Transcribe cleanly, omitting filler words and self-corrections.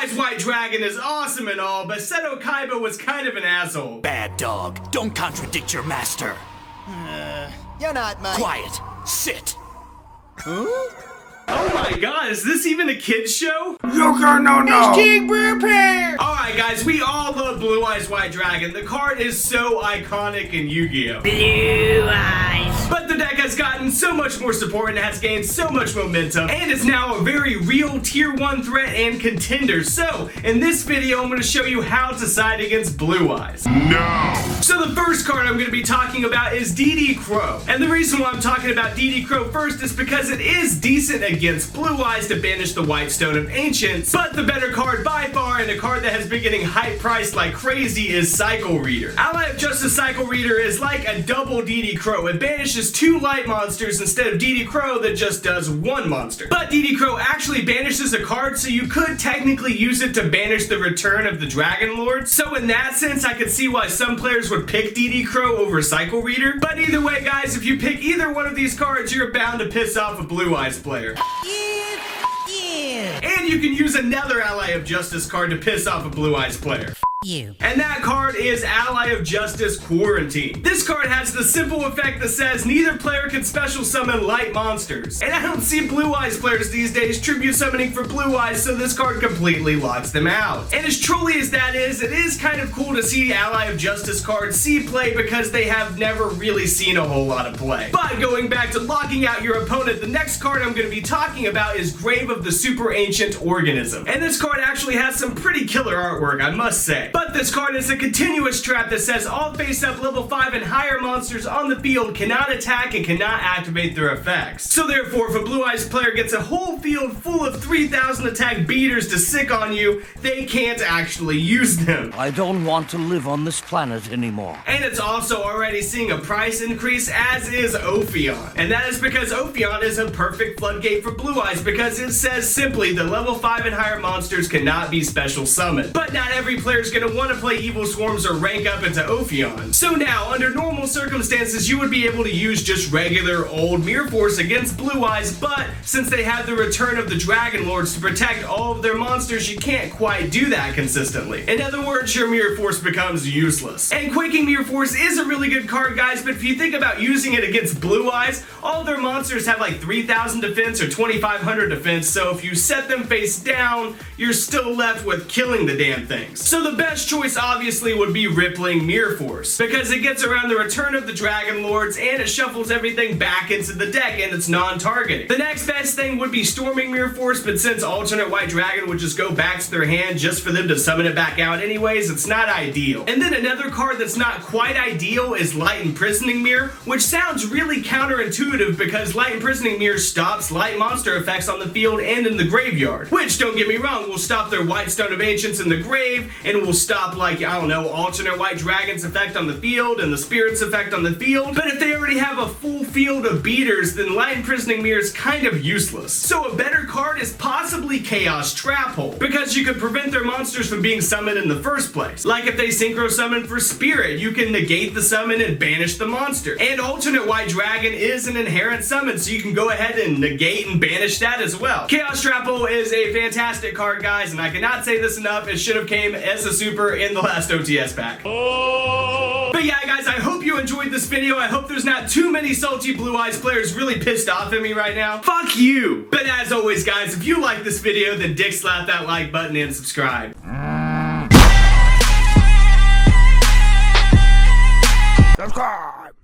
Eyes White Dragon is awesome and all, but Seto Kaiba was kind of an asshole. Bad dog, don't contradict your master. You're not my... Quiet. Sit. Oh my god, is this even a kid's show? YugiNoNo! King prepare! Alright guys, we all love Blue Eyes White Dragon. The card is so iconic in Yu-Gi-Oh! Blue eyes. But the deck has gotten so much more support and has gained so much momentum and is now a very real tier 1 threat and contender. So, in this video, I'm going to show you how to side against Blue Eyes. No! So the first card I'm going to be talking about is DD Crow. And the reason why I'm talking about DD Crow first is because it is decent against Blue Eyes to banish the White Stone of Ancients, but the better card by far and a card that has been getting hype priced like crazy is Cycle Reader. Ally of Justice Cycle Reader is like a double DD Crow. It banishes 2 light monsters instead of DD Crow that just does 1 monster. But DD Crow actually banishes a card, so you could technically use it to banish the return of the Dragon Lord. So in that sense, I could see why some players would pick DD Crow over Cycle Reader. But either way, guys, if you pick either one of these cards, you're bound to piss off a Blue Eyes player. And you can use another Ally of Justice card to piss off a Blue Eyes player. You. And that card is Ally of Justice Quarantine. This card has the simple effect that says neither player can special summon light monsters. And I don't see Blue Eyes players these days tribute summoning for Blue Eyes, so this card completely locks them out. And as trolly as that is, it is kind of cool to see Ally of Justice cards see play because they have never really seen a whole lot of play. But going back to locking out your opponent, the next card I'm going to be talking about is Grave of the Super Ancient Organism. And this card actually has some pretty killer artwork, I must say. But this card is a continuous trap that says all face-up level 5 and higher monsters on the field cannot attack and cannot activate their effects. So therefore, if a Blue Eyes player gets a whole field full of 3,000 attack beaters to sick on you, they can't actually use them. I don't want to live on this planet anymore. And it's also already seeing a price increase, as is Ophion. And that is because Ophion is a perfect floodgate for Blue Eyes because it says simply that level 5 and higher monsters cannot be special summoned. But not every player is going to want to play Evil Swarms or rank up into Ophion. So now, under normal circumstances, you would be able to use just regular old Mirror Force against Blue Eyes, but since they have the return of the Dragon Lords to protect all of their monsters, you can't quite do that consistently. In other words, your Mirror Force becomes useless. And Quaking Mirror Force is a really good card, guys, but if you think about using it against Blue Eyes, all their monsters have like 3,000 defense or 2,500 defense, so if you set them face down, you're still left with killing the damn things. So the best choice obviously would be Rippling Mirror Force, because it gets around the return of the Dragon Lords and it shuffles everything back into the deck and it's non-targeting. The next best thing would be Storming Mirror Force, but since alternate White Dragon would just go back to their hand just for them to summon it back out anyways, it's not ideal. And then another card that's not quite ideal is Light Imprisoning Mirror, which sounds really counterintuitive because Light Imprisoning Mirror stops light monster effects on the field and in the graveyard, which, don't get me wrong, will stop their White Stone of Ancients in the grave and will stop, like, I don't know, alternate White Dragon's effect on the field and the Spirit's effect on the field. But if they already have a full field of beaters, then Light Imprisoning Mirror is kind of useless. So a better card is possibly Chaos Trap Hole, because you could prevent their monsters from being summoned in the first place. Like if they synchro summon for Spirit, you can negate the summon and banish the monster. And alternate White Dragon is an inherent summon, so you can go ahead and negate and banish that as well. Chaos Trap Hole is a fantastic card, guys, and I cannot say this enough, it should have came as a super in the last OTS pack. But yeah, guys, I hope you enjoyed this video. I hope there's not too many salty Blue Eyes players really pissed off at me right now. Fuck you! But as always, guys, if you like this video, then dick slap that like button and subscribe. Subscribe!